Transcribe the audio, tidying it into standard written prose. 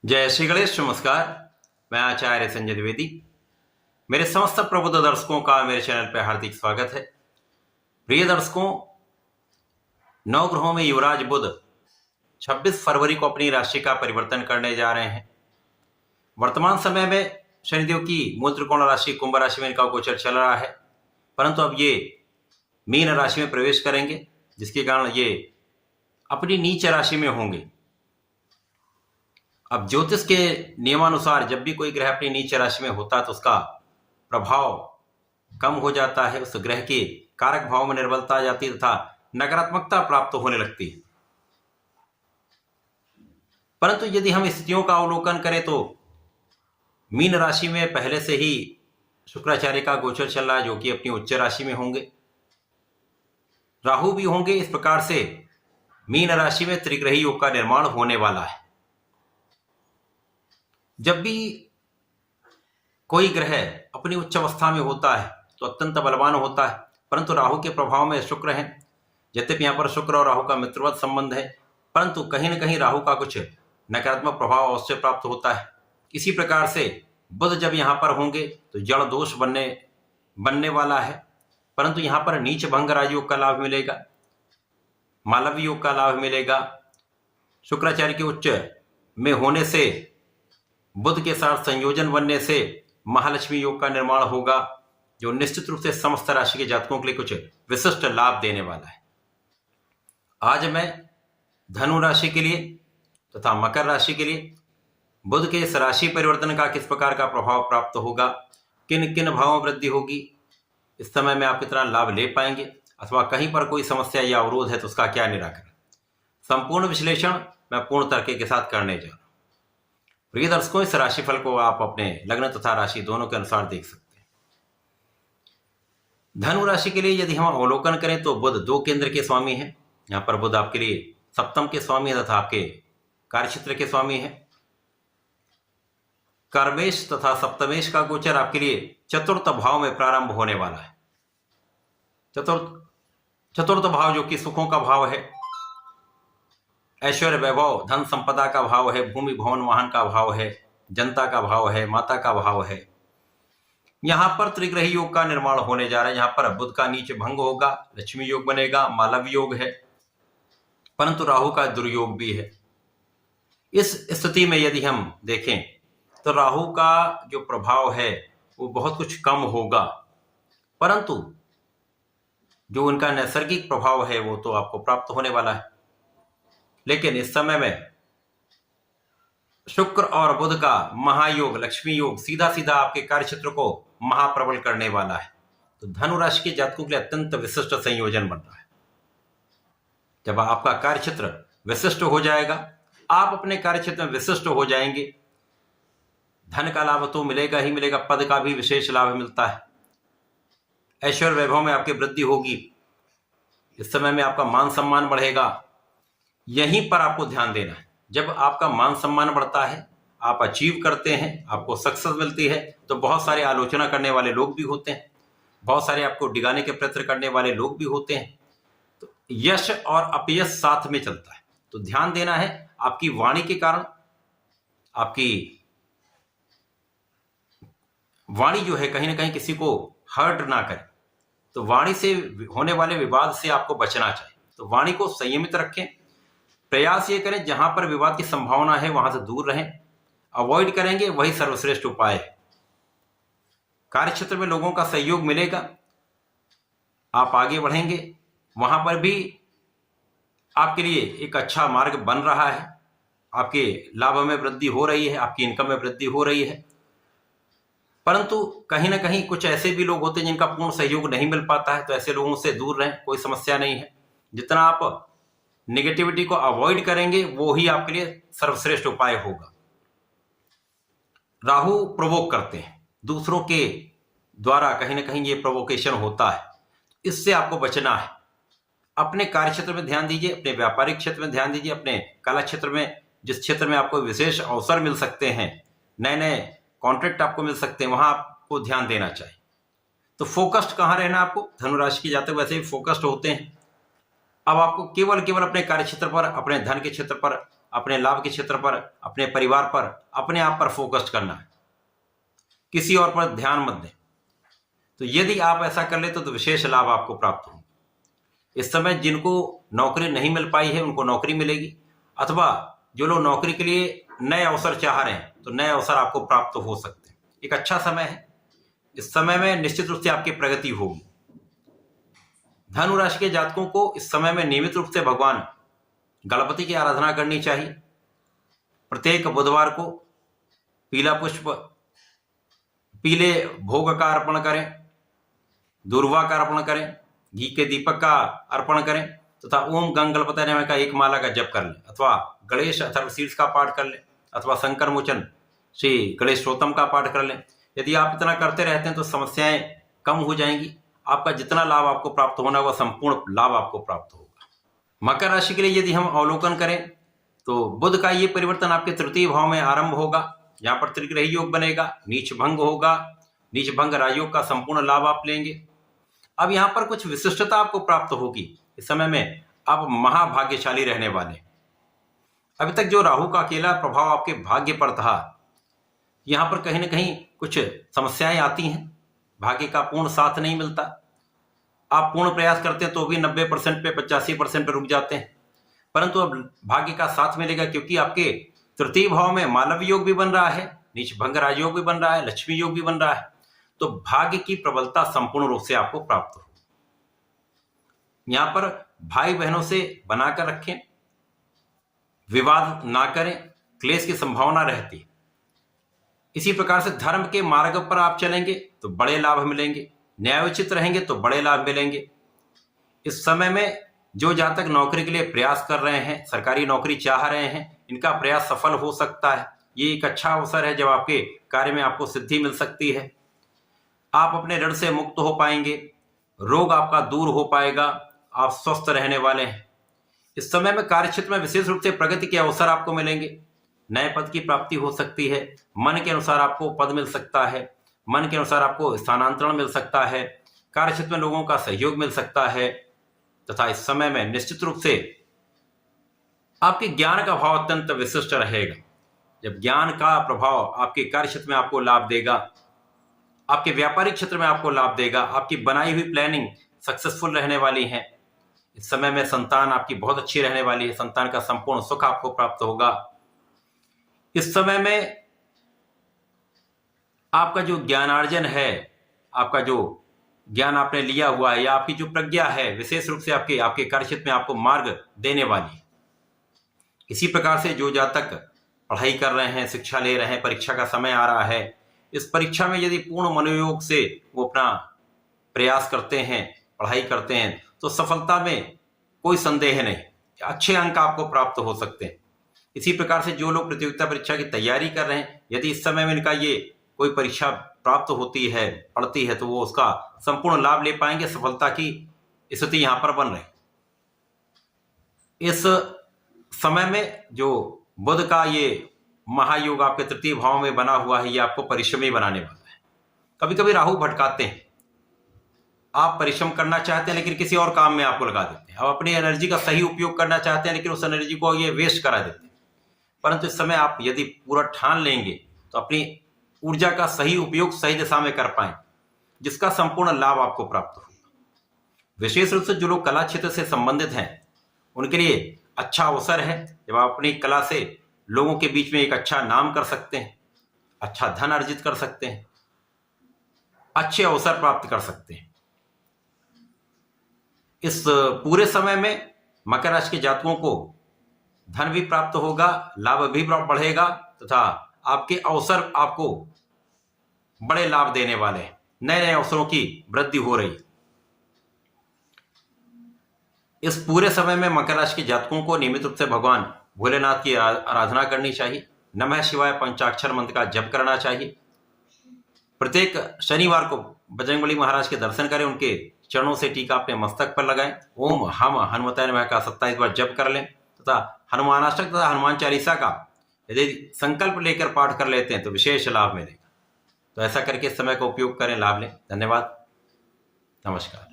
जय श्री गणेश। नमस्कार, मैं आचार्य संजय द्विवेदी। मेरे समस्त प्रबुद्ध दर्शकों का मेरे चैनल पर हार्दिक स्वागत है। प्रिय दर्शकों, नवग्रहों में युवराज बुध 26 फरवरी को अपनी राशि का परिवर्तन करने जा रहे हैं। वर्तमान समय में शनिदेव की मूल त्रिकोण राशि कुंभ राशि में इनका गोचर चल रहा है, परंतु अब ये मीन राशि में प्रवेश करेंगे, जिसके कारण ये अपनी नीच राशि में होंगे। अब ज्योतिष के नियमानुसार जब भी कोई ग्रह अपनी नीच राशि में होता है तो उसका प्रभाव कम हो जाता है, उस ग्रह के कारक भाव में निर्बलता आ जाती है तथा नकारात्मकता प्राप्त होने लगती है। परंतु यदि हम स्थितियों का अवलोकन करें तो मीन राशि में पहले से ही शुक्राचार्य का गोचर चल रहा है, जो कि अपनी उच्च राशि में होंगे। राहु भी होंगे। इस प्रकार से मीन राशि में त्रिग्रही योग का निर्माण होने वाला है। जब भी कोई ग्रह अपनी उच्च अवस्था में होता है तो अत्यंत बलवान होता है, परंतु राहु के प्रभाव में शुक्र है। यद्यपि यहाँ पर शुक्र और राहु का मित्रवत संबंध है, परंतु कहीं न कहीं राहु का कुछ नकारात्मक प्रभाव अवश्य प्राप्त होता है। इसी प्रकार से बुध जब यहाँ पर होंगे तो जड़ दोष बनने वाला है, परंतु यहाँ पर नीच भंग राजयोग का लाभ मिलेगा, मालव्य योग का लाभ मिलेगा। शुक्राचार्य के उच्च में होने से, बुध के साथ संयोजन बनने से महालक्ष्मी योग का निर्माण होगा, जो निश्चित रूप से समस्त राशि के जातकों के लिए कुछ विशिष्ट लाभ देने वाला है। आज मैं धनु राशि के लिए तथा मकर राशि के लिए बुध के इस राशि परिवर्तन का किस प्रकार का प्रभाव प्राप्त होगा, किन किन भावों वृद्धि होगी, इस समय में आप कितना लाभ ले पाएंगे, अथवा कहीं पर कोई समस्या या अवरोध है तो उसका क्या निराकरण, संपूर्ण विश्लेषण मैं पूर्ण तर्क के साथ करने जा रहा हूं। प्रिय दर्शकों, इस राशिफल को आप अपने लग्न तथा राशि दोनों के अनुसार देख सकते हैं। धनु राशि के लिए यदि हम अवलोकन करें तो बुध 2 केंद्र के स्वामी हैं। यहाँ पर बुध आपके लिए सप्तम के स्वामी तथा आपके कार्यक्षेत्र के स्वामी है। कर्मेश तथा सप्तमेश का गोचर आपके लिए चतुर्थ भाव में प्रारंभ होने वाला है। चतुर्थ भाव जो कि सुखों का भाव है, ऐश्वर्य वैभव धन संपदा का भाव है, भूमि भवन वाहन का भाव है, जनता का भाव है, माता का भाव है। यहां पर त्रिग्रही योग का निर्माण होने जा रहा है। यहां पर बुध का नीच भंग होगा, लक्ष्मी योग बनेगा, मालव्य योग है, परंतु राहु का दुर्योग भी है। इस स्थिति में यदि हम देखें तो राहु का जो प्रभाव है वो बहुत कुछ कम होगा, परंतु जो उनका नैसर्गिक प्रभाव है वो तो आपको प्राप्त होने वाला है। लेकिन इस समय में शुक्र और बुध का महायोग, लक्ष्मी योग सीधा सीधा आपके कार्यक्षेत्र को महाप्रबल करने वाला है। तो धनु राशि के जातकों के लिए अत्यंत विशिष्ट संयोजन बन रहा है। जब आपका कार्यक्षेत्र विशिष्ट हो जाएगा, आप अपने कार्यक्षेत्र में विशिष्ट हो जाएंगे, धन का लाभ तो मिलेगा ही मिलेगा, पद का भी विशेष लाभ मिलता है, ऐश्वर्य वैभव में आपकी वृद्धि होगी। इस समय में आपका मान सम्मान बढ़ेगा। यहीं पर आपको ध्यान देना है। जब आपका मान सम्मान बढ़ता है, आप अचीव करते हैं, आपको सक्सेस मिलती है, तो बहुत सारे आलोचना करने वाले लोग भी होते हैं, बहुत सारे आपको डिगाने के प्रयत्न करने वाले लोग भी होते हैं। तो यश और अपयश साथ में चलता है, तो ध्यान देना है। आपकी वाणी के कारण, आपकी वाणी जो है कहीं ना कहीं किसी को हर्ट ना करे, तो वाणी से होने वाले विवाद से आपको बचना चाहिए। तो वाणी को संयमित रखें, प्रयास ये करें जहां पर विवाद की संभावना है वहां से दूर रहें, अवॉइड करेंगे वही सर्वश्रेष्ठ उपाय है। कार्यक्षेत्र में लोगों का सहयोग मिलेगा, आप आगे बढ़ेंगे, वहां पर भी आपके लिए एक अच्छा मार्ग बन रहा है, आपके लाभ में वृद्धि हो रही है, आपकी इनकम में वृद्धि हो रही है। परंतु कहीं ना कहीं कुछ ऐसे भी लोग होते हैं जिनका पूर्ण सहयोग नहीं मिल पाता है, तो ऐसे लोगों से दूर रहें, कोई समस्या नहीं है। जितना आप नेगेटिविटी को अवॉइड करेंगे वो ही आपके लिए सर्वश्रेष्ठ उपाय होगा। राहु प्रोवोक करते हैं, दूसरों के द्वारा कहीं ना कहीं ये प्रोवोकेशन होता है, इससे आपको बचना है। अपने कार्य क्षेत्र में ध्यान दीजिए, अपने व्यापारिक क्षेत्र में ध्यान दीजिए, अपने कला क्षेत्र में, जिस क्षेत्र में आपको विशेष अवसर मिल सकते हैं, नए नए कॉन्ट्रैक्ट आपको मिल सकते हैं, वहां आपको ध्यान देना चाहिए। तो फोकस्ड कहाँ रहना आपको, धनुराशि के जातक वैसे ही फोकस्ड होते हैं। अब आपको केवल अपने कार्यक्षेत्र पर, अपने धन के क्षेत्र पर अपने लाभ के क्षेत्र पर, अपने परिवार पर, अपने आप पर फोकस करना है, किसी और पर ध्यान मत दें। तो यदि आप ऐसा कर लेते तो विशेष लाभ आपको प्राप्त होंगे। इस समय जिनको नौकरी नहीं मिल पाई है उनको नौकरी मिलेगी, अथवा जो लोग नौकरी के लिए नए अवसर चाह रहे हैं तो नए अवसर आपको प्राप्त हो सकते हैं। एक अच्छा समय है। इस समय में निश्चित रूप से आपकी प्रगति होगी। धनु राशि के जातकों को इस समय में नियमित रूप से भगवान गणपति की आराधना करनी चाहिए। प्रत्येक बुधवार को पीला पुष्प, पीले भोग का अर्पण करें, दूर्वा का अर्पण करें, घी के दीपक का अर्पण करें तथा ओम गंग गणपतये नमः का एक माला का जप कर लें, अथवा गणेश अथर्वशीर्ष का पाठ कर लें, अथवा शंकर मोचन श्री गणेश स्तोत्रम का पाठ कर लें। यदि आप इतना करते रहते हैं तो समस्याएं कम हो जाएंगी। आपका जितना लाभ आपको प्राप्त होना वह संपूर्ण लाभ आपको प्राप्त होगा। मकर राशि के लिए यदि हम अवलोकन करें तो बुध का ये परिवर्तन आपके तृतीय भाव में आरंभ होगा। यहाँ पर त्रिग्रही योग बनेगा, नीच भंग होगा, नीच भंग राजयोग का संपूर्ण लाभ आप लेंगे। अब यहाँ पर कुछ विशिष्टता आपको प्राप्त होगी। इस समय में आप महाभाग्यशाली रहने वाले। अभी तक जो राहु का अकेला प्रभाव आपके भाग्य पर था, यहाँ पर कहीं ना कहीं कुछ समस्याएं आती हैं, भाग्य का पूर्ण साथ नहीं मिलता। आप पूर्ण प्रयास करते हैं तो भी 90% पे 85% पे रुक जाते हैं, परंतु अब भाग्य का साथ मिलेगा, क्योंकि आपके तृतीय भाव में मालव योग भी बन रहा है, नीच भंग राजयोग भी बन रहा है, लक्ष्मी योग भी बन रहा है। तो भाग्य की प्रबलता संपूर्ण रूप से आपको प्राप्त हो। यहां पर भाई बहनों से बनाकर रखें, विवाद ना करें, क्लेश की संभावना रहती है। इसी प्रकार से धर्म के मार्ग पर आप चलेंगे तो बड़े लाभ मिलेंगे, न्यायोचित रहेंगे तो बड़े लाभ मिलेंगे। इस समय में जो जातक नौकरी के लिए प्रयास कर रहे हैं, सरकारी नौकरी चाह रहे हैं, इनका प्रयास सफल हो सकता है। ये एक अच्छा अवसर है जब आपके कार्य में आपको सिद्धि मिल सकती है। आप अपने ऋण से मुक्त हो पाएंगे, रोग आपका दूर हो पाएगा, आप स्वस्थ रहने वाले हैं। इस समय में कार्यक्षेत्र में विशेष रूप से प्रगति के अवसर आपको मिलेंगे। नए पद की प्राप्ति हो सकती है, मन के अनुसार आपको पद मिल सकता है, मन के अनुसार आपको स्थानांतरण मिल सकता है, कार्यक्षेत्र में लोगों का सहयोग मिल सकता है, तथा इस समय में निश्चित रूप से आपके ज्ञान का भाव अत्यंत विशिष्ट रहेगा। जब ज्ञान का प्रभाव आपके कार्यक्षेत्र में आपको लाभ देगा, आपके व्यापारिक क्षेत्र में आपको लाभ देगा, आपकी बनाई हुई प्लानिंग सक्सेसफुल रहने वाली है। इस समय में संतान आपकी बहुत अच्छी रहने वाली है, संतान का संपूर्ण सुख आपको प्राप्त होगा। इस समय में आपका जो ज्ञानार्जन है, आपका जो ज्ञान आपने लिया हुआ है, या आपकी जो प्रज्ञा है, विशेष रूप से आपके कार्यक्षेत्र में आपको मार्ग देने वाली है। इसी प्रकार से जो जातक पढ़ाई कर रहे हैं, शिक्षा ले रहे हैं, परीक्षा का समय आ रहा है, इस परीक्षा में यदि पूर्ण मनोयोग से वो अपना प्रयास करते हैं, पढ़ाई करते हैं, तो सफलता में कोई संदेह नहीं, अच्छे अंक आपको प्राप्त हो सकते हैं। इसी प्रकार से जो लोग प्रतियोगिता परीक्षा की तैयारी कर रहे हैं, यदि इस समय में इनका ये कोई परीक्षा प्राप्त होती है, पढ़ती है, तो वो उसका संपूर्ण लाभ ले पाएंगे। सफलता की स्थिति यहाँ पर बन रही। इस समय में जो बुध का ये महायोग आपके तृतीय भाव में बना हुआ है, ये आपको परिश्रमी बनाने वाला है। कभी कभी राहु भटकाते हैं, आप परिश्रम करना चाहते हैं लेकिन किसी और काम में आपको लगा देते हैं। आप अपनी एनर्जी का सही उपयोग करना चाहते हैं लेकिन उस एनर्जी को ये वेस्ट करा देते हैं। परंतु इस समय आप यदि पूरा ठान लेंगे तो अपनी ऊर्जा का सही उपयोग सही दिशा में कर पाए, जिसका संपूर्ण लाभ आपको प्राप्त होगा। विशेष रूप से जो लोग कला क्षेत्र से संबंधित हैं उनके लिए अच्छा अवसर है, जब आप अपनी कला से लोगों के बीच में एक अच्छा नाम कर सकते हैं, अच्छा धन अर्जित कर सकते हैं, अच्छे अवसर प्राप्त कर सकते हैं। इस पूरे समय में मकर राशि के जातकों को धन भी प्राप्त होगा, लाभ भी बढ़ेगा, तथा आपके अवसर आपको बड़े लाभ देने वाले हैं। नए नए अवसरों की वृद्धि हो रही। इस पूरे समय में मकर राशि के जातकों को नियमित रूप से भगवान भोलेनाथ की आराधना करनी चाहिए। नमः शिवाय पंचाक्षर मंत्र का जप करना चाहिए। प्रत्येक शनिवार को बजरंगबली महाराज के दर्शन करें, उनके चरणों से टीका अपने मस्तक पर लगाएं। ओम हम हनुमताय नमः का 27 बार जप कर लें, तथा हनुमानाष्टक तथा हनुमान चालीसा का यदि संकल्प लेकर पाठ कर लेते हैं तो विशेष लाभ मिलेगा। तो ऐसा करके इस समय का उपयोग करें, लाभ लें। धन्यवाद, नमस्कार।